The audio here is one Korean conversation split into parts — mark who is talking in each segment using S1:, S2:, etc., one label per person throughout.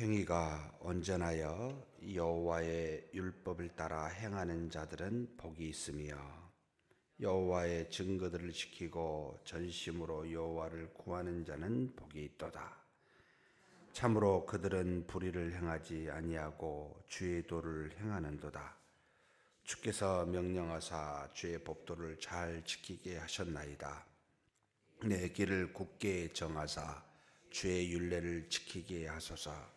S1: 행위가 온전하여 여호와의 율법을 따라 행하는 자들은 복이 있으며 여호와의 증거들을 지키고 전심으로 여호와를 구하는 자는 복이 있도다. 참으로 그들은 불의를 행하지 아니하고 주의 도를 행하는도다. 주께서 명령하사 주의 법도를 잘 지키게 하셨나이다. 내 길을 굳게 정하사 주의 율례를 지키게 하소서.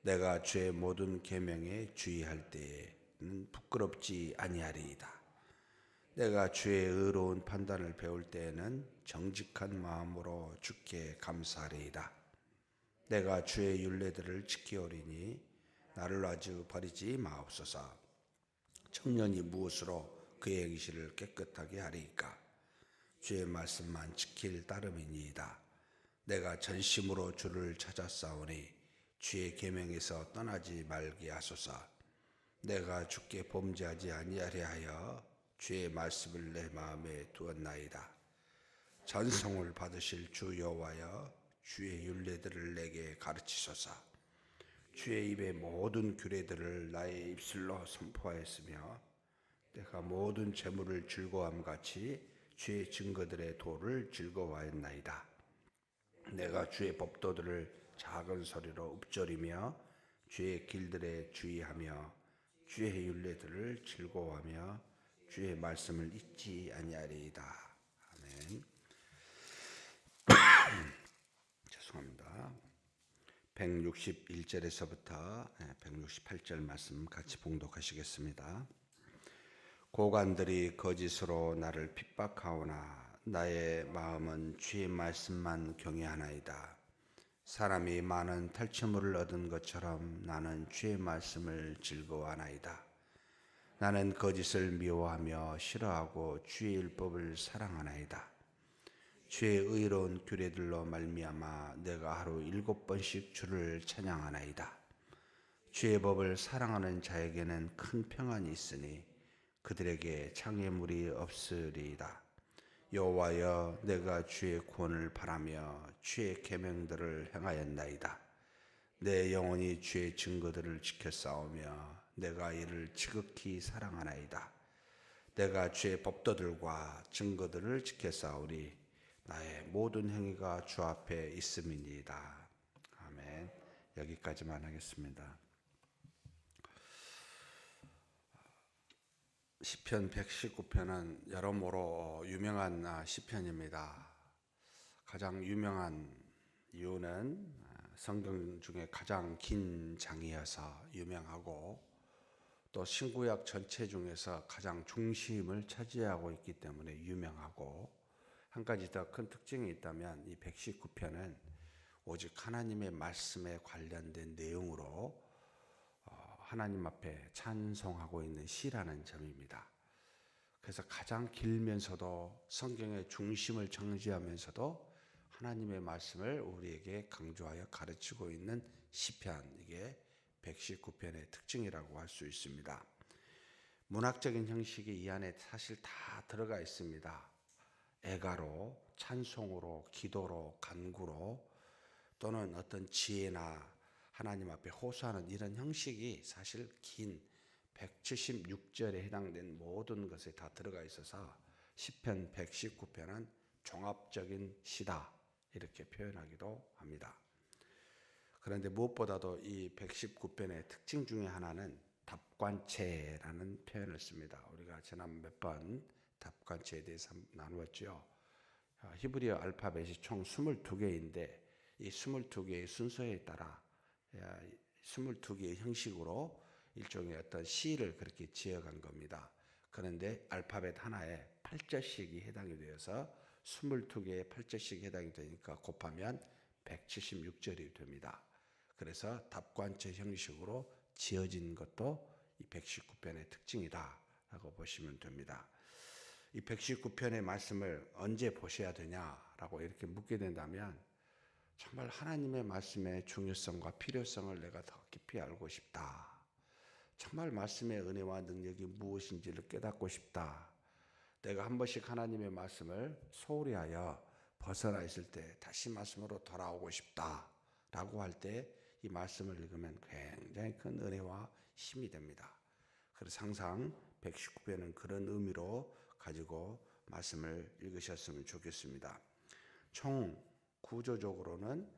S1: 내가 주의 모든 계명에 주의할 때에는 부끄럽지 아니하리이다. 내가 주의 의로운 판단을 배울 때에는 정직한 마음으로 주께 감사하리이다. 내가 주의 율례들을 지키오리니 나를 아주 버리지 마옵소서. 청년이 무엇으로 그의 행실을 깨끗하게 하리이까? 주의 말씀만 지킬 따름이니이다. 내가 전심으로 주를 찾았사오니 주의 계명에서 떠나지 말게 하소서. 내가 주께 범죄하지 아니하려 하여 주의 말씀을 내 마음에 두었나이다. 찬송을 받으실 주 여호와여, 주의 율례들을 내게 가르치소서. 주의 입의 모든 규례들을 나의 입술로 선포하였으며 내가 모든 재물을 즐거워함 같이 주의 증거들의 도를 즐거워하였나이다. 내가 주의 법도들을 작은 소리로 읊조리며 주의 길들에 주의하며 주의 율례들을 즐거워하며 주의 말씀을 잊지 아니하리이다. 아멘. 죄송합니다. 161절에서부터 168절 말씀 같이 봉독하시겠습니다. 고관들이 거짓으로 나를 핍박하오나 나의 마음은 주의 말씀만 경외하나이다. 사람이 많은 탈취물을 얻은 것처럼 나는 주의 말씀을 즐거워하나이다. 나는 거짓을 미워하며 싫어하고 주의 율법을 사랑하나이다. 주의 의로운 규례들로 말미암아 내가 하루 7번씩 주를 찬양하나이다. 주의 법을 사랑하는 자에게는 큰 평안이 있으니 그들에게 장애물이 없으리이다. 여호와여, 내가 주의 구원을 바라며 주의 계명들을 행하였나이다. 내 영혼이 주의 증거들을 지켰사오며 내가 이를 지극히 사랑하나이다. 내가 주의 법도들과 증거들을 지켰사오니 나의 모든 행위가 주 앞에 있음이니이다. 아멘. 여기까지만 하겠습니다. 시편 119편은 여러모로 유명한 시편입니다. 가장 유명한 이유는 성경 중에 가장 긴 장이어서 유명하고 또 신구약 전체 중에서 가장 중심을 차지하고 있기 때문에 유명하고, 한 가지 더 큰 특징이 있다면 이 119편은 오직 하나님의 말씀에 관련된 내용으로 하나님 앞에 찬송하고 있는 시라는 점입니다. 그래서 가장 길면서도 성경의 중심을 창시하면서도 하나님의 말씀을 우리에게 강조하여 가르치고 있는 시편, 이게 119편의 특징이라고 할 수 있습니다. 문학적인 형식이 이 안에 사실 다 들어가 있습니다. 애가로, 찬송으로, 기도로, 간구로, 또는 어떤 지혜나 하나님 앞에 호소하는 이런 형식이 사실 긴 176절에 해당된 모든 것에 다 들어가 있어서 시편 119편은 종합적인 시다, 이렇게 표현하기도 합니다. 그런데 무엇보다도 이 119편의 특징 중에 하나는 답관체라는 표현을 씁니다. 우리가 지난 몇 번 답관체에 대해서 나누었죠. 히브리어 알파벳이 총 22개인데 이 22개의 순서에 따라 22개의 형식으로 일종의 어떤 시를 그렇게 지어간 겁니다. 그런데 알파벳 하나에 8자씩이 해당이 되어서 22개의 8자씩이 해당이 되니까 곱하면 176절이 됩니다. 그래서 답관체 형식으로 지어진 것도 이 119편의 특징이다라고 보시면 됩니다. 이 119편의 말씀을 언제 보셔야 되냐라고 이렇게 묻게 된다면, 정말 하나님의 말씀의 중요성과 필요성을 내가 더 깊이 알고 싶다. 정말 말씀의 은혜와 능력이 무엇인지를 깨닫고 싶다. 내가 한 번씩 하나님의 말씀을 소홀히 하여 벗어나 있을 때 다시 말씀으로 돌아오고 싶다 라고 할 때 이 말씀을 읽으면 굉장히 큰 은혜와 힘이 됩니다. 그래서 항상 119편은 그런 의미로 가지고 말씀을 읽으셨으면 좋겠습니다. 총 구조적으로는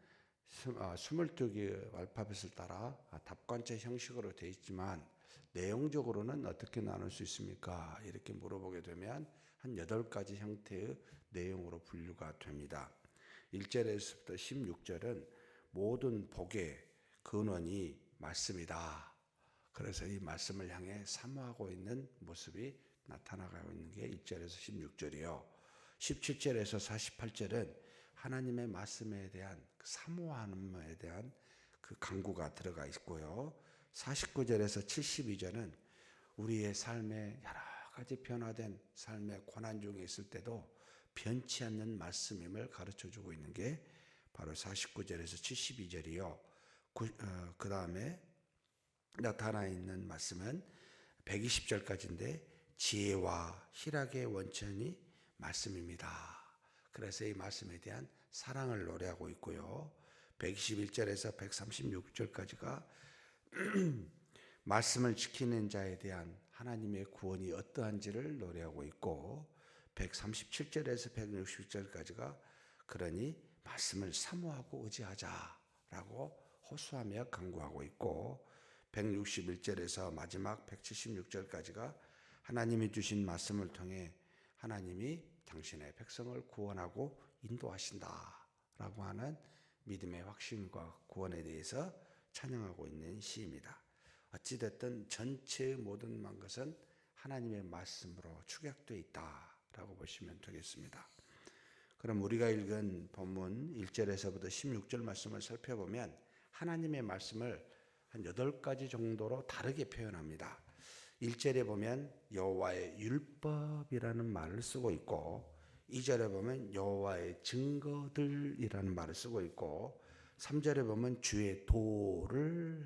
S1: 22개의 알파벳을 따라 답관체 형식으로 되어 있지만 내용적으로는 어떻게 나눌 수 있습니까? 이렇게 물어보게 되면 한 8가지 형태의 내용으로 분류가 됩니다. 1절에서부터 16절은 모든 복의 근원이 말씀이다. 그래서 이 말씀을 향해 사모하고 있는 모습이 나타나고 있는 게 1절에서 16절이요. 17절에서 48절은 하나님의 말씀에 대한 사모함에 대한 그 강구가 들어가 있고요. 49절에서 72절은 우리의 삶에 여러 가지 변화된 삶의 고난 중에 있을 때도 변치 않는 말씀임을 가르쳐주고 있는 게 바로 49절에서 72절이요. 그 다음에 나타나 있는 말씀은 120절까지인데 지혜와 희락의 원천이 말씀입니다. 그래서 이 말씀에 대한 사랑을 노래하고 있고요. 121절에서 136절까지가 말씀을 지키는 자에 대한 하나님의 구원이 어떠한지를 노래하고 있고 137절에서 160절까지가 그러니 말씀을 사모하고 의지하자라고 호소하며 강구하고 있고 161절에서 마지막 176절까지가 하나님이 주신 말씀을 통해 하나님이 당신의 백성을 구원하고 인도하신다라고 하는 믿음의 확신과 구원에 대해서 찬양하고 있는 시입니다. 어찌됐든 전체의 모든 것은 하나님의 말씀으로 축약되어 있다라고 보시면 되겠습니다. 그럼 우리가 읽은 본문 1절에서부터 16절 말씀을 살펴보면 하나님의 말씀을 한 8가지 정도로 다르게 표현합니다. 1절에 보면 여호와의 율법이라는 말을 쓰고 있고 2절에 보면 여호와의 증거들이라는 말을 쓰고 있고 3절에 보면 주의 도를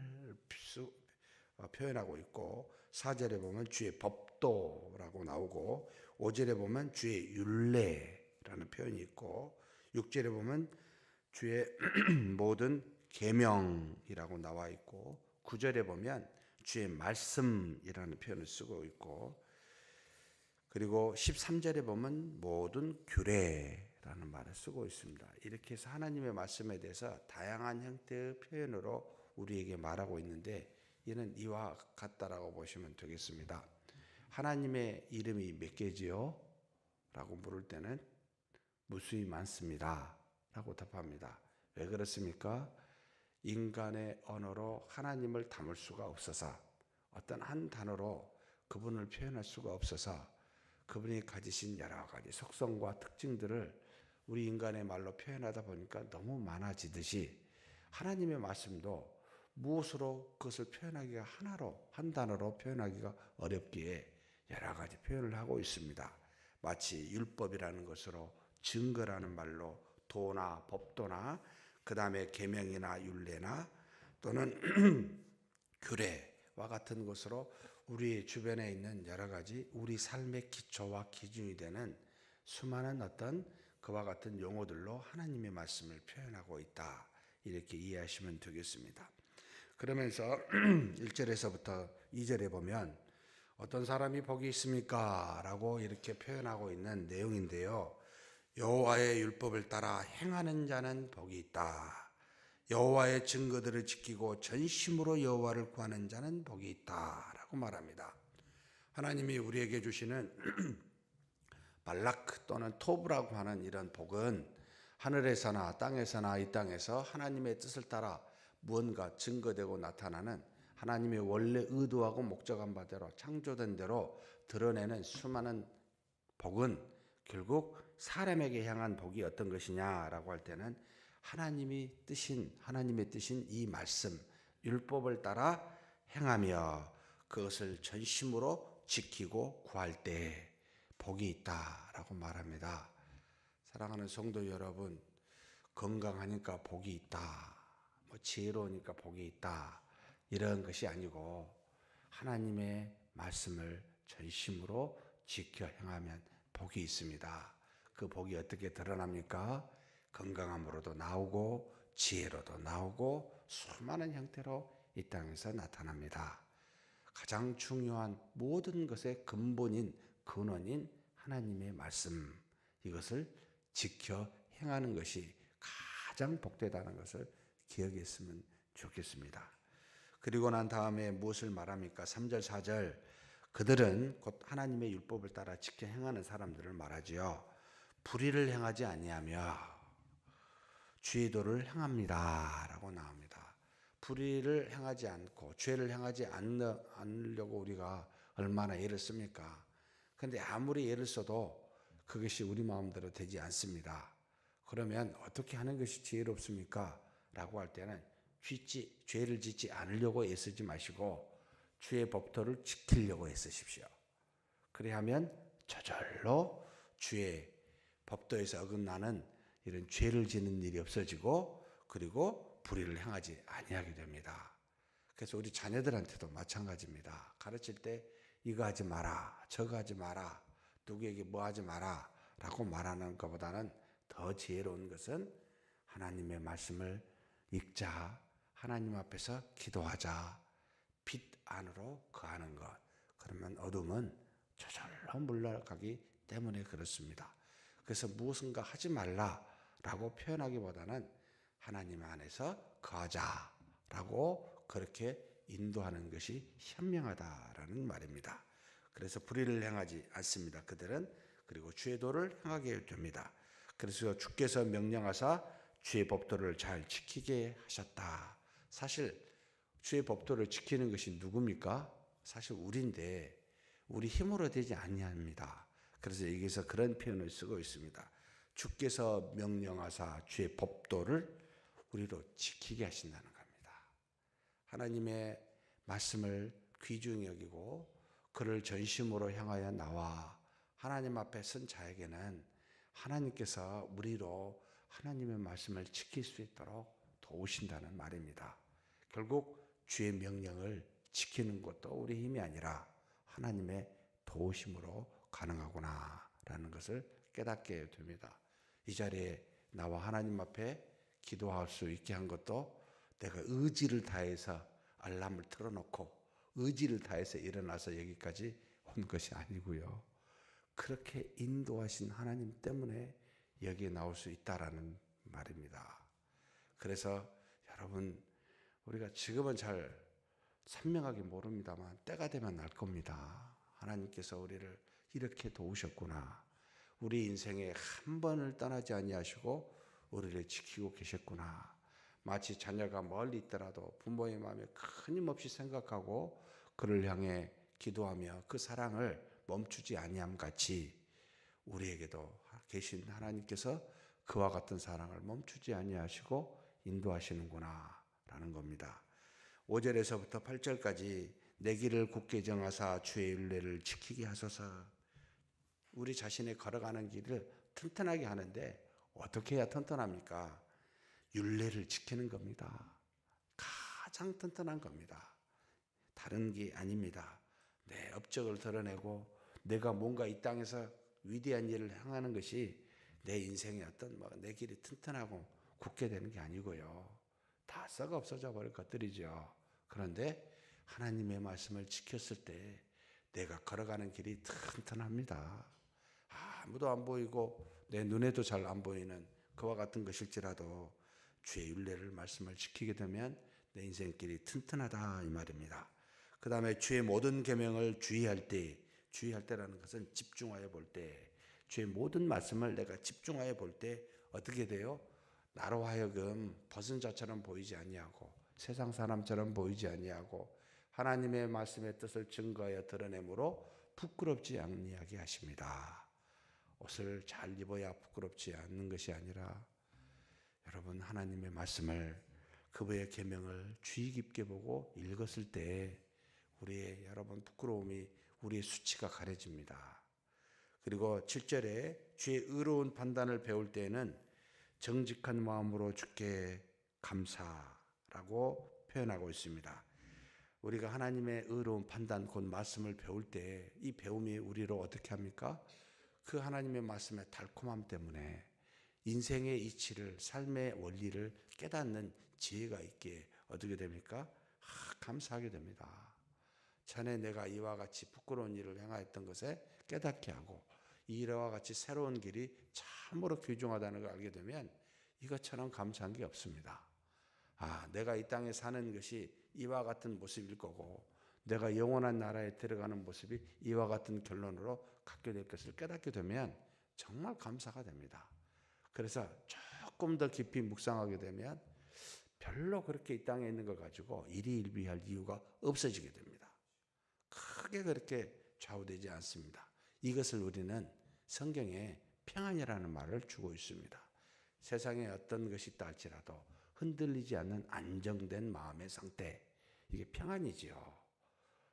S1: 표현하고 있고 4절에 보면 주의 법도라고 나오고 5절에 보면 주의 율례라는 표현이 있고 6절에 보면 주의 모든 계명이라고 나와 있고 9절에 보면 주의 말씀이라는 표현을 쓰고 있고 그리고 13절에 보면 모든 규례라는 말을 쓰고 있습니다. 이렇게 해서 하나님의 말씀에 대해서 다양한 형태의 표현으로 우리에게 말하고 있는데 이는 이와 같다라고 보시면 되겠습니다. 하나님의 이름이 몇 개지요? 라고 물을 때는 무수히 많습니다 라고 답합니다. 왜 그렇습니까? 인간의 언어로 하나님을 담을 수가 없어서 어떤 한 단어로 그분을 표현할 수가 없어서 그분이 가지신 여러 가지 속성과 특징들을 우리 인간의 말로 표현하다 보니까 너무 많아지듯이 하나님의 말씀도 무엇으로 그것을 표현하기가 한 단어로 표현하기가 어렵기에 여러 가지 표현을 하고 있습니다. 마치 율법이라는 것으로 증거라는 말로 도나 법도나 그 다음에 계명이나 율례나 또는 규례와 같은 것으로 우리 주변에 있는 여러 가지 우리 삶의 기초와 기준이 되는 수많은 어떤 그와 같은 용어들로 하나님의 말씀을 표현하고 있다. 이렇게 이해하시면 되겠습니다. 그러면서 1절에서부터 2절에 보면 어떤 사람이 복이 있습니까? 라고 이렇게 표현하고 있는 내용인데요. 여호와의 율법을 따라 행하는 자는 복이 있다. 여호와의 증거들을 지키고 전심으로 여호와를 구하는 자는 복이 있다 라고 말합니다. 하나님이 우리에게 주시는 발락 또는 토브라고 하는 이런 복은 하늘에서나 땅에서나 이 땅에서 하나님의 뜻을 따라 무언가 증거되고 나타나는 하나님의 원래 의도하고 목적한 바대로 창조된 대로 드러내는 수많은 복은 결국 사람에게 향한 복이 어떤 것이냐라고 할 때는 하나님의 뜻인 이 말씀, 율법을 따라 행하며 그것을 전심으로 지키고 구할 때 복이 있다라고 말합니다. 사랑하는 성도 여러분, 건강하니까 복이 있다, 지혜로우니까 복이 있다 이런 것이 아니고 하나님의 말씀을 전심으로 지켜 행하면 복이 있습니다. 그 복이 어떻게 드러납니까? 건강함으로도 나오고 지혜로도 나오고 수많은 형태로 이 땅에서 나타납니다. 가장 중요한 모든 것의 근본인 근원인 하나님의 말씀, 이것을 지켜 행하는 것이 가장 복되다는 것을 기억했으면 좋겠습니다. 그리고 난 다음에 무엇을 말합니까? 3절 4절, 그들은 곧 하나님의 율법을 따라 지켜 행하는 사람들을 말하지요. 불의를 행하지 아니하며 주의 도를 행합니다 라고 나옵니다. 불의를 행하지 않고 죄를 행하지 않으려고 우리가 얼마나 애를 씁니까? 그런데 아무리 애를 써도 그것이 우리 마음대로 되지 않습니다. 그러면 어떻게 하는 것이 지혜롭습니까? 라고 할 때는 죄를 짓지 않으려고 애쓰지 마시고 주의 법도를 지키려고 애쓰십시오. 그래야면 저절로 주의 법도에서 어긋나는 이런 죄를 짓는 일이 없어지고 그리고 불의를 행하지 아니하게 됩니다. 그래서 우리 자녀들한테도 마찬가지입니다. 가르칠 때 이거 하지 마라, 저거 하지 마라, 누구에게 뭐 하지 마라 라고 말하는 것보다는 더 지혜로운 것은 하나님의 말씀을 읽자, 하나님 앞에서 기도하자, 빛 안으로 거하는 것. 그러면 어둠은 저절로 물러가기 때문에 그렇습니다. 그래서 무엇인가 하지 말라라고 표현하기보다는 하나님 안에서 거하자라고 그렇게 인도하는 것이 현명하다라는 말입니다. 그래서 불의를 행하지 않습니다. 그들은 그리고 주의 도를 행하게 됩니다. 그래서 주께서 명령하사 주의 법도를 잘 지키게 하셨다. 사실 주의 법도를 지키는 것이 누굽니까? 사실 우리인데 우리 힘으로 되지 아니합니다. 그래서 여기서 그런 표현을 쓰고 있습니다. 주께서 명령하사 주의 법도를 우리로 지키게 하신다는 겁니다. 하나님의 말씀을 귀중히 여기고 그를 전심으로 향하여 나와 하나님 앞에 선 자에게는 하나님께서 우리로 하나님의 말씀을 지킬 수 있도록 도우신다는 말입니다. 결국 주의 명령을 지키는 것도 우리 힘이 아니라 하나님의 도우심으로 가능하구나 라는 것을 깨닫게 됩니다. 이 자리에 나와 하나님 앞에 기도할 수 있게 한 것도 내가 의지를 다해서 알람을 틀어놓고 의지를 다해서 일어나서 여기까지 온 것이 아니고요. 그렇게 인도하신 하나님 때문에 여기에 나올 수 있다라는 말입니다. 그래서 여러분, 우리가 지금은 잘 선명하게 모릅니다만 때가 되면 알 겁니다. 하나님께서 우리를 이렇게 도우셨구나. 우리 인생에 한 번을 떠나지 아니하시고 우리를 지키고 계셨구나. 마치 자녀가 멀리 있더라도 부모의 마음에 끊임없이 생각하고 그를 향해 기도하며 그 사랑을 멈추지 아니함 같이 우리에게도 계신 하나님께서 그와 같은 사랑을 멈추지 아니하시고 인도하시는구나 라는 겁니다. 5절에서부터 8절까지 내 길을 굳게 정하사 주의 율례를 지키게 하소서. 우리 자신의 걸어가는 길을 튼튼하게 하는데 어떻게 해야 튼튼합니까? 율례를 지키는 겁니다. 가장 튼튼한 겁니다. 다른 게 아닙니다. 내 업적을 드러내고 내가 뭔가 이 땅에서 위대한 일을 행하는 것이 내 인생의 어떤 내 길이 튼튼하고 굳게 되는 게 아니고요. 다 썩어 없어져 버릴 것들이죠. 그런데 하나님의 말씀을 지켰을 때 내가 걸어가는 길이 튼튼합니다. 아무도 안 보이고 내 눈에도 잘 안 보이는 그와 같은 것일지라도 주의 율례를 말씀을 지키게 되면 내 인생길이 튼튼하다 이 말입니다. 그 다음에 주의 모든 계명을 주의할 때라는 것은 집중하여 볼 때, 주의 모든 말씀을 내가 집중하여 볼 때 어떻게 돼요? 나로 하여금 벗은 자처럼 보이지 아니하고 세상 사람처럼 보이지 아니하고 하나님의 말씀의 뜻을 증거하여 드러내므로 부끄럽지 아니하게 하십니다. 옷을 잘 입어야 부끄럽지 않는 것이 아니라 여러분 하나님의 말씀을 그분의 계명을 주의 깊게 보고 읽었을 때 우리의 여러분 부끄러움이 우리의 수치가 가려집니다. 그리고 7절에 주의 의로운 판단을 배울 때에는 정직한 마음으로 주께 감사라고 표현하고 있습니다. 우리가 하나님의 의로운 판단 곧 말씀을 배울 때 이 배움이 우리로 어떻게 합니까? 그 하나님의 말씀의 달콤함 때문에 인생의 이치를 삶의 원리를 깨닫는 지혜가 있게 어떻게 됩니까? 감사하게 됩니다. 전에 내가 이와 같이 부끄러운 일을 행하였던 것에 깨닫게 하고 이와 같이 새로운 길이 참으로 귀중하다는 걸 알게 되면 이것처럼 감사한 게 없습니다. 내가 이 땅에 사는 것이 이와 같은 모습일 거고 내가 영원한 나라에 들어가는 모습이 이와 같은 결론으로 갖게 될 것을 깨닫게 되면 정말 감사가 됩니다. 그래서 조금 더 깊이 묵상하게 되면 별로 그렇게 이 땅에 있는 걸 가지고 일희일비할 이유가 없어지게 됩니다. 크게 그렇게 좌우되지 않습니다. 이것을 우리는 성경에 평안이라는 말을 주고 있습니다. 세상에 어떤 것이 있다 할지라도 흔들리지 않는 안정된 마음의 상태, 이게 평안이지요.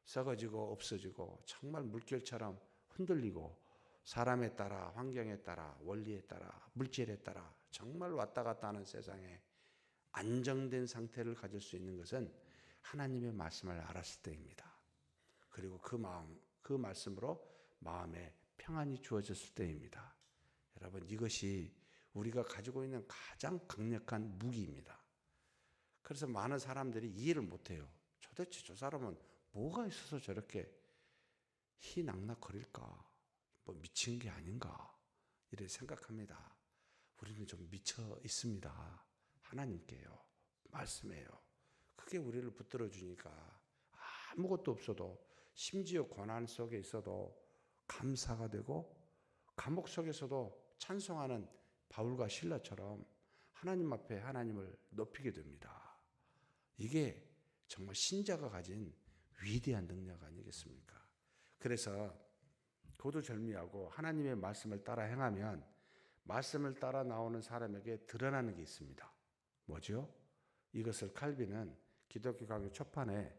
S1: 썩어지고 없어지고 정말 물결처럼 흔들리고 사람에 따라 환경에 따라 원리에 따라 물질에 따라 정말 왔다 갔다 하는 세상에 안정된 상태를 가질 수 있는 것은 하나님의 말씀을 알았을 때입니다. 그리고 그 말씀으로 마음에 평안이 주어졌을 때입니다. 여러분, 이것이 우리가 가지고 있는 가장 강력한 무기입니다. 그래서 많은 사람들이 이해를 못해요. 도대체 저 사람은 뭐가 있어서 저렇게 희낙낙거릴까? 뭐 미친 게 아닌가? 이렇게 생각합니다. 우리는 좀 미쳐 있습니다. 하나님께요. 말씀이에요. 그게 우리를 붙들어 주니까 아무것도 없어도 심지어 고난 속에 있어도 감사가 되고 감옥 속에서도 찬송하는 바울과 실라처럼 하나님 앞에 하나님을 높이게 됩니다. 이게 정말 신자가 가진 위대한 능력 아니겠습니까? 그래서 고두절미하고 하나님의 말씀을 따라 행하면 말씀을 따라 나오는 사람에게 드러나는 게 있습니다. 뭐죠? 이것을 칼빈은 기독교 강의 초판에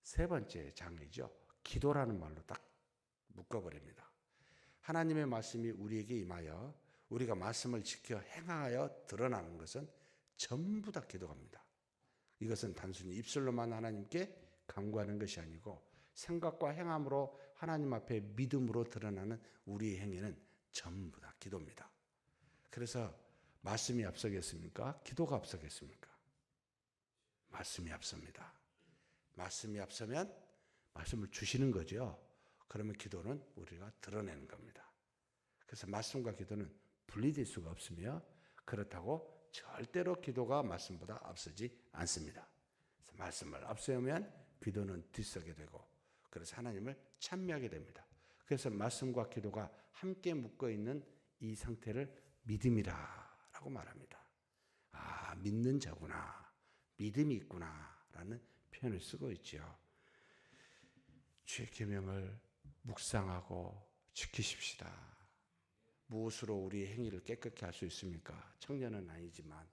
S1: 세 번째 장이죠. 기도라는 말로 딱 묶어버립니다. 하나님의 말씀이 우리에게 임하여 우리가 말씀을 지켜 행하여 드러나는 것은 전부 다 기도입니다. 이것은 단순히 입술로만 하나님께 간구하는 것이 아니고 생각과 행함으로 하나님 앞에 믿음으로 드러나는 우리의 행위는 전부 다 기도입니다. 그래서 말씀이 앞서겠습니까? 기도가 앞서겠습니까? 말씀이 앞섭니다. 말씀이 앞서면 말씀을 주시는 거죠. 그러면 기도는 우리가 드러내는 겁니다. 그래서 말씀과 기도는 분리될 수가 없으며 그렇다고 절대로 기도가 말씀보다 앞서지 않습니다. 그래서 말씀을 앞세우면 기도는 뒤서게 되고 그래서 하나님을 찬미하게 됩니다. 그래서 말씀과 기도가 함께 묶어있는 이 상태를 믿음이라고 말합니다. 믿는 자구나, 믿음이 있구나 라는 표현을 쓰고 있죠. 주의 계명을 묵상하고 지키십시다. 무엇으로 우리의 행위를 깨끗게 할 수 있습니까? 청년은 아니지만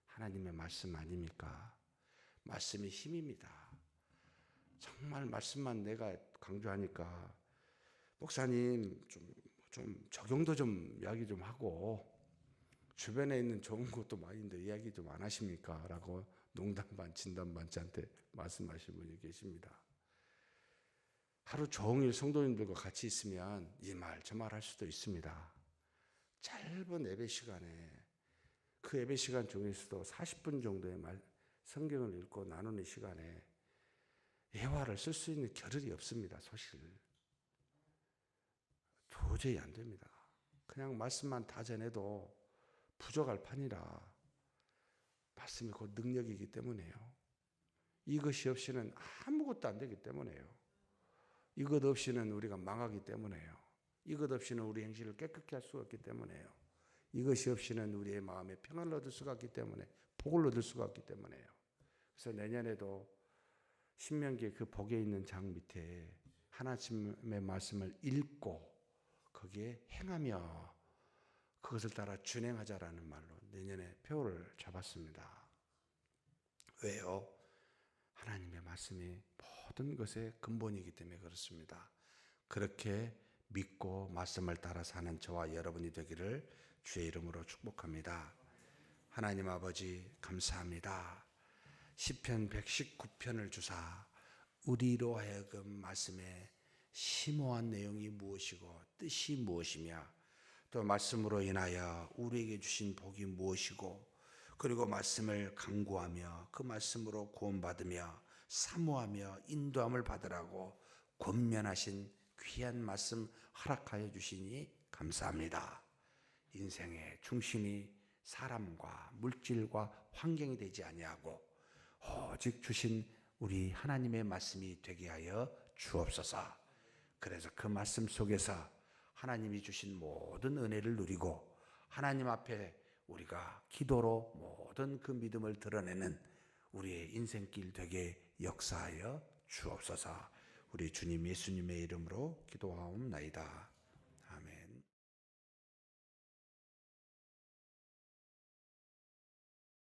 S1: 하나님의 말씀 아닙니까? 말씀이 힘입니다. 정말 말씀만 내가 강조하니까 목사님 좀 적용도 좀 이야기 좀 하고 주변에 있는 좋은 것도 많이 있는데 이야기 좀 안 하십니까? 라고 농담 반 진담 반 저한테 말씀하신 분이 계십니다. 하루 종일 성도님들과 같이 있으면 이 말 저 말 할 수도 있습니다. 짧은 예배 시간에 그 예배 시간 중에서도 40분 정도의 성경을 읽고 나누는 시간에 예화를 쓸 수 있는 겨를이 없습니다. 사실 도저히 안 됩니다. 그냥 말씀만 다 전해도 부족할 판이라 말씀이 곧 능력이기 때문에요. 이것이 없이는 아무것도 안 되기 때문에요. 이것 없이는 우리가 망하기 때문에요. 이것 없이는 우리 행실을 깨끗게 할 수가 없기 때문에요. 이것이 없이는 우리의 마음에 평안을 얻을 수가 없기 때문에 복을 얻을 수가 없기 때문에요. 그래서 내년에도 신명기의 그 복에 있는 장 밑에 하나님의 말씀을 읽고 거기에 행하며 그것을 따라 준행하자라는 말로 내년에 표를 잡았습니다. 왜요? 하나님의 말씀이 모든 것의 근본이기 때문에 그렇습니다. 그렇게 믿고 말씀을 따라 사는 저와 여러분이 되기를 주의 이름으로 축복합니다. 하나님 아버지 감사합니다. 시편 119편을 주사 우리로 하여금 말씀에 심오한 내용이 무엇이고 뜻이 무엇이며 또 말씀으로 인하여 우리에게 주신 복이 무엇이고 그리고 말씀을 강구하며 그 말씀으로 구원받으며 사모하며 인도함을 받으라고 권면하신 귀한 말씀 허락하여 주시니 감사합니다. 인생의 중심이 사람과 물질과 환경이 되지 아니하고 오직 주신 우리 하나님의 말씀이 되게 하여 주옵소서. 그래서 그 말씀 속에서 하나님이 주신 모든 은혜를 누리고 하나님 앞에 우리가 기도로 모든 그 믿음을 드러내는 우리의 인생길 되게 역사하여 주옵소서. 우리 주님 예수님의 이름으로 기도하옵나이다.